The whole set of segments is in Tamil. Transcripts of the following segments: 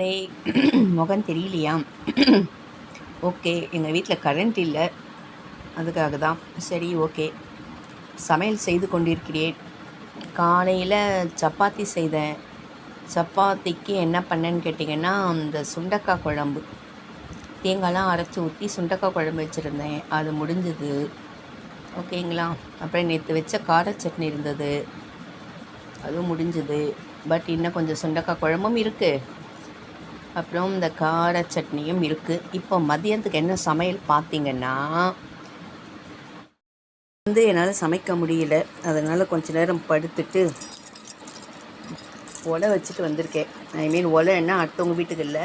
ஏய் முகம் தெரியலையா? ஓகே, எங்கள் வீட்டில் கரண்ட் இல்லை, அதுக்காக தான். சரி, ஓகே. சமையல் செய்து கொண்டிருக்கிறேன். காலையில் சப்பாத்தி செய்தேன். சப்பாத்திக்கு என்ன பண்ணேன்னு கேட்டிங்கன்னா, இந்த சுண்டக்காய் குழம்பு, தேங்காய்லாம் அரைச்சி ஊற்றி சுண்டக்காய் குழம்பு வச்சுருந்தேன். அது முடிஞ்சது. ஓகேங்களா? அப்புறம் நேற்று வச்ச கார சட்னி இருந்தது, அதுவும் முடிஞ்சுது. பட் இன்னும் கொஞ்சம் சுண்டக்காய் குழம்பும் இருக்குது, அப்புறம் இந்த கார சட்னியும் இருக்குது. இப்போ மதியத்துக்கு என்ன சமையல் பார்த்தீங்கன்னா, என்னால் சமைக்க முடியல, அதனால் கொஞ்ச நேரம் படுத்துட்டு ஒலை வச்சுட்டு வந்திருக்கேன். ஒலை என்ன அடுத்தவங்க வீட்டுக்கு இல்லை,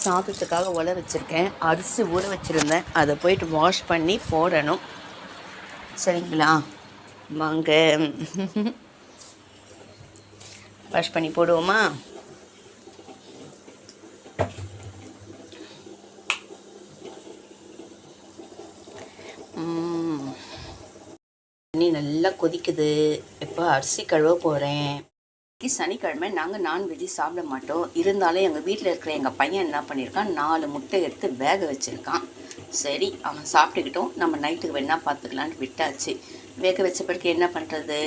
சாதத்துக்காக ஒலை வச்சுருக்கேன். அரிசி ஊற வச்சுருந்தேன், அதை போயிட்டு வாஷ் பண்ணி போடணும். சரிங்களா? வாங்க வாஷ் பண்ணி போடுவோமா? தண்ணி நல்லா கொதிக்குது. இப்போ அரிசி கழுவ போகிறேன். சனிக்கிழமை நாங்கள் நான்வெஜ்ஜு சாப்பிட மாட்டோம். இருந்தாலும் எங்கள் வீட்டில் இருக்கிற எங்கள் பையன் என்ன பண்ணியிருக்கான், 4 முட்டை எடுத்து வேக வச்சுருக்கான். சரி, அவன் சாப்பிட்டுக்கிட்டோம், நம்ம நைட்டுக்கு வேணா பார்த்துக்கலான்னு விட்டாச்சு. வேக வச்ச பிறகு என்ன பண்ணுறது?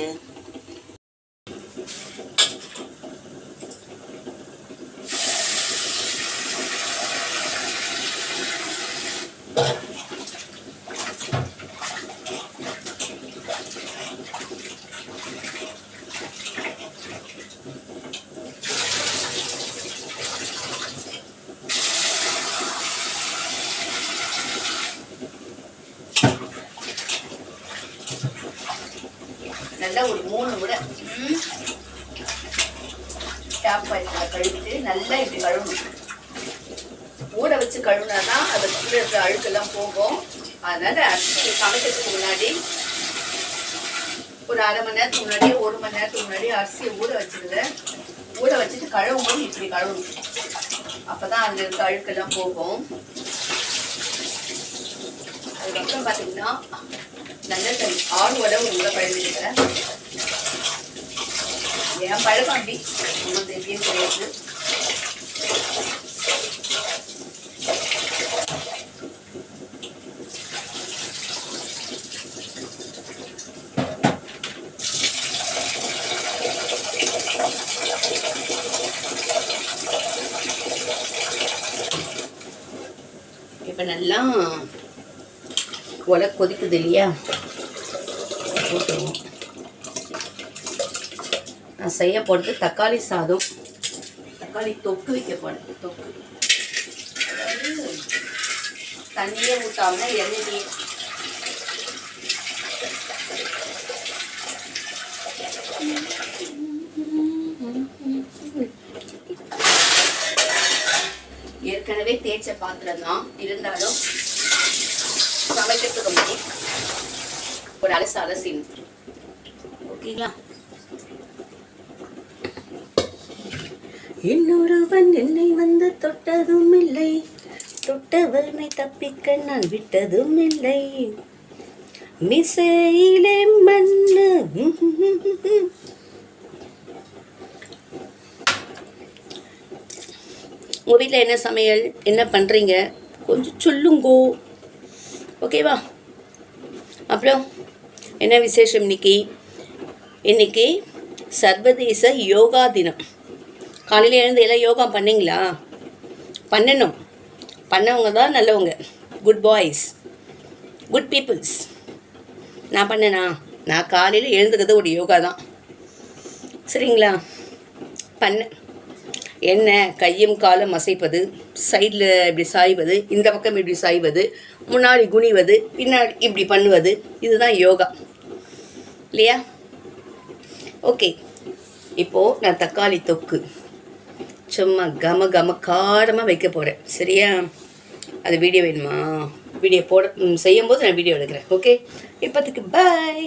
நல்லா ஒரு 3 முறை டேப் பண்ணில் கழுவிட்டு நல்லா இப்படி கழுவணும். ஊற வச்சு கழுவுனா தான் அது கூட இருக்கிற அழுக்கெல்லாம் போகும். அதனால் அரிசி சமைக்கிறதுக்கு முன்னாடி ஒரு அரை மணி நேரத்துக்கு முன்னாடியே 1 மணி நேரத்துக்கு முன்னாடி அரிசியை ஊற வச்சுருங்க. ஊற வச்சுட்டு கழுவும் போது இப்படி கழுவணும். அப்போ தான் அதில் இருக்க அழுக்கெல்லாம் போகும். அதுக்கப்புறம் பார்த்தீங்கன்னா நல்ல தண்ணி 6 வடை ஒரு முறை கழுவிடுறேன். என் பழக்கம் அப்படி உங்களுக்கு எப்படியும் கிடையாது. இப்போ நல்லா உலை கொதிக்குது இல்லையா? போட்டுருவோம். நான் செய்ய போகிறது தக்காளி சாதம், தக்காளி தொக்கு வைக்க போகிறேன். தொக்கு அதாவது தண்ணியே ஊற்றாமல் எண்ணெய் ஏற்கனவே தேய்ச்ச பாத்திரம் தான், இருந்தாலும் சமைக்கிறதுக்கு முன்னாடி ஒரு அலசி ஓகேங்களா? இன்னொருவன் என்னை வந்து தொட்டதும் இல்லை, தொட்டவனை தப்பிக்க நான் விட்டதும் இல்லை, மிசையிலே மண்ணு. உங்கள் வீட்டில் என்ன சமையல், என்ன பண்ணுறீங்க, கொஞ்சம் சொல்லுங்கோ. ஓகேவா? அப்புறம் என்ன விசேஷம் இன்னைக்கு சர்வதேச யோகா தினம். காலையில் எழுந்து எல்லாம் யோகா பண்ணிங்களா? பண்ணணும். பண்ணவங்க தான் நல்லவங்க, குட் பாய்ஸ், குட் பீப்புள்ஸ். நான் பண்ணேனா? நான் காலையில் எழுந்துக்கிறது ஒரு யோகா தான். சரிங்களா? பண்ணேன். என்ன, கையும் காலும் அசைப்பது, சைடில் இப்படி சாய்வது, இந்த பக்கம் இப்படி சாய்வது, முன்னாடி குனிவது, பின்னாடி இப்படி பண்ணுவது, இதுதான் யோகா இல்லையா? ஓகே, இப்போது நான் தக்காளி தொக்கு சும்மா கம காரமாக வைக்க போகிறேன். சரியா? அது வீடியோ வேணுமா? வீடியோ செய்யும்போது நான் வீடியோ எடுக்கிறேன். ஓகே, இப்போதைக்கு பாய்.